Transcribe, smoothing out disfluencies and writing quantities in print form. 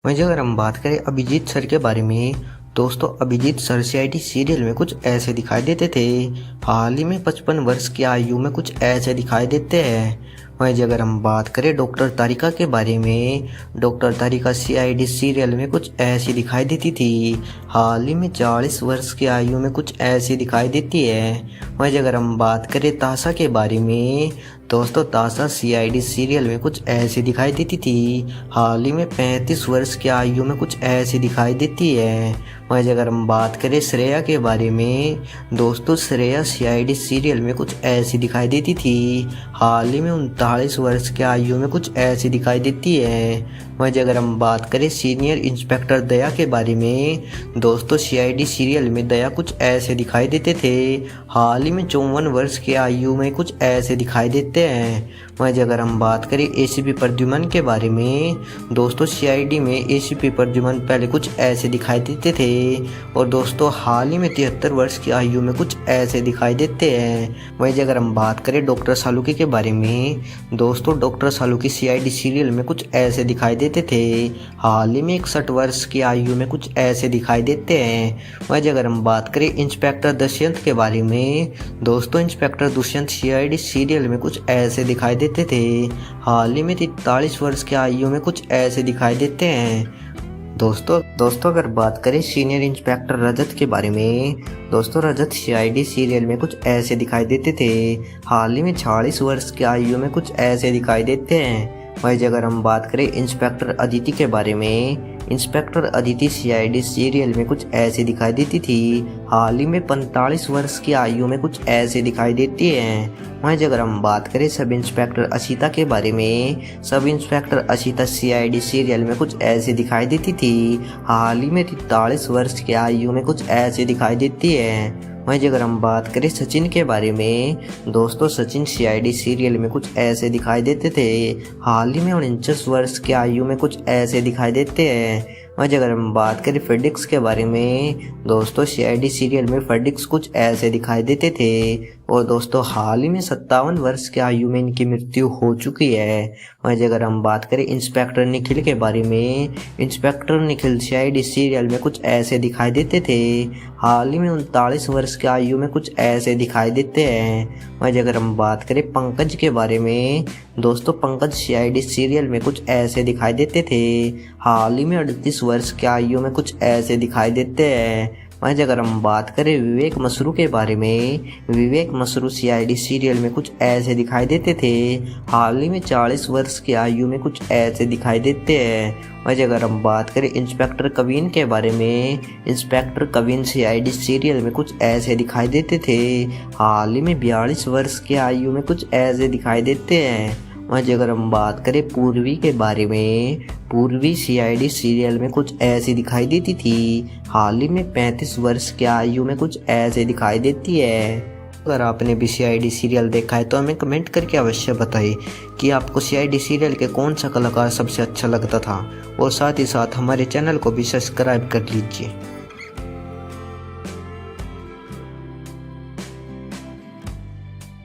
वहीं अगर हम बात करें अभिजीत सर के बारे में, दोस्तों अभिजीत सर सीआईडी सीरियल में कुछ ऐसे दिखाई देते थे। हाल ही में 55 वर्ष की आयु में कुछ ऐसे दिखाई देते हैं। वहीं अगर हम बात करें डॉक्टर तारिका के बारे में, डॉक्टर तारिका सीआईडी सीरियल में कुछ ऐसी दिखाई देती थी। हाल ही में 40 वर्ष की आयु में कुछ ऐसी दिखाई देती है। वहीं अगर हम बात करें ताशा के बारे में, दोस्तों ताशा सीआईडी सीरियल में कुछ ऐसी दिखाई देती थी। हाल ही में 35 वर्ष की आयु में कुछ ऐसी दिखाई देती है। वहीं अगर हम बात करें श्रेया के बारे में, दोस्तों श्रेया सीआईडी सीरियल में कुछ ऐसी दिखाई देती थी। हाल ही में 39 वर्ष की आयु में कुछ ऐसी दिखाई देती है। वहीं अगर हम बात करें सीनियर इंस्पेक्टर दया के बारे में, दोस्तों सीआईडी सीरियल में दया कुछ ऐसे दिखाई देते थे। हाल ही में 54 वर्ष की आयु में कुछ ऐसे दिखाई देते हैं। वहीं अगर हम बात करें एसीपी प्रद्युमन के बारे में, दोस्तों सीआईडी में एसीपी प्रद्युमन पहले कुछ ऐसे दिखाई देते थे और दोस्तों हाल ही में 73 वर्ष की आयु में कुछ ऐसे दिखाई देते हैं। वहीं अगर हम बात करें डॉक्टर सालुकी के बारे में, दोस्तों डॉक्टर सालुकी सीआईडी सीरियल में कुछ ऐसे दिखाई देते थे। हाल ही में 61 वर्ष की आयु में कुछ ऐसे दिखाई देते हैं। वहीं अगर हम बात करें इंस्पेक्टर दुष्यंत के बारे में, दोस्तों इंस्पेक्टर दुष्यंत सीआईडी सीरियल में कुछ ऐसे दिखाई देते थे। हाल ही में 43 वर्ष की आयु में कुछ ऐसे दिखाई देते हैं। दोस्तों अगर बात करें सीनियर इंस्पेक्टर रजत के बारे में, दोस्तों रजत सीआईडी सीरियल में कुछ ऐसे दिखाई देते थे। हाल ही में 40 वर्ष की आयु में कुछ ऐसे दिखाई देते हैं। वहीं अगर हम बात करें इंस्पेक्टर अदिति के बारे में, इंस्पेक्टर अदिति सीआईडी सीरियल में कुछ ऐसे दिखाई देती थी। हाल ही में 45 वर्ष की आयु में कुछ ऐसे दिखाई देती हैं। वहीं अगर हम बात करें सब इंस्पेक्टर अशिता के बारे में, sub inspector Ashita CID serial में कुछ ऐसे दिखाई देती थी। हाल ही में 43 वर्ष की आयु में कुछ ऐसे दिखाई देती है। वहीं अगर हम बात करें सचिन के बारे में, दोस्तों सचिन सीआईडी सीरियल में कुछ ऐसे दिखाई देते थे। हाल ही में 49 वर्ष की आयु में कुछ ऐसे दिखाई देते हैं। वहीं अगर हम बात करें फेडिक्स के बारे में, दोस्तों सीआईडी सीरियल में फेडिक्स कुछ ऐसे दिखाई देते थे और दोस्तों हाल ही में 57 वर्ष की आयु में इनकी मृत्यु हो चुकी है। वहीं अगर हम बात करें इंस्पेक्टर निखिल के बारे में, इंस्पेक्टर निखिल सीआईडी सीरियल में कुछ ऐसे दिखाई देते थे। हाल ही में 39 वर्ष की आयु में कुछ ऐसे दिखाई देते हैं। वहीं अगर हम बात करें पंकज के बारे में, दोस्तों पंकज सीआईडी सीरियल में कुछ ऐसे दिखाई देते थे। हाल ही में 38 वर्ष की आयु में कुछ ऐसे दिखाई देते हैं। वहीं अगर हम बात करें विवेक मसरू के बारे में, विवेक मसरू सीआईडी सीरियल में कुछ ऐसे दिखाई देते थे। हाल ही में 40 वर्ष की आयु में कुछ ऐसे दिखाई देते हैं। वहीं अगर हम बात करें इंस्पेक्टर कवीन के बारे में, इंस्पेक्टर कवीन सीआईडी सीरियल में कुछ ऐसे दिखाई देते थे। हाल ही में 42 वर्ष की आयु में कुछ ऐसे दिखाई देते हैं। वहीं अगर हम बात करें पूर्वी के बारे में, पूर्वी सीआईडी सीरियल में कुछ ऐसी दिखाई देती थी। हाल ही में 35 वर्ष की आयु में कुछ ऐसे दिखाई देती है। अगर आपने भी सीआईडी सीरियल देखा है तो हमें कमेंट करके अवश्य बताइए कि आपको सीआईडी सीरियल के कौन सा कलाकार सबसे अच्छा लगता था और साथ ही साथ हमारे चैनल को भी सब्सक्राइब कर लीजिए।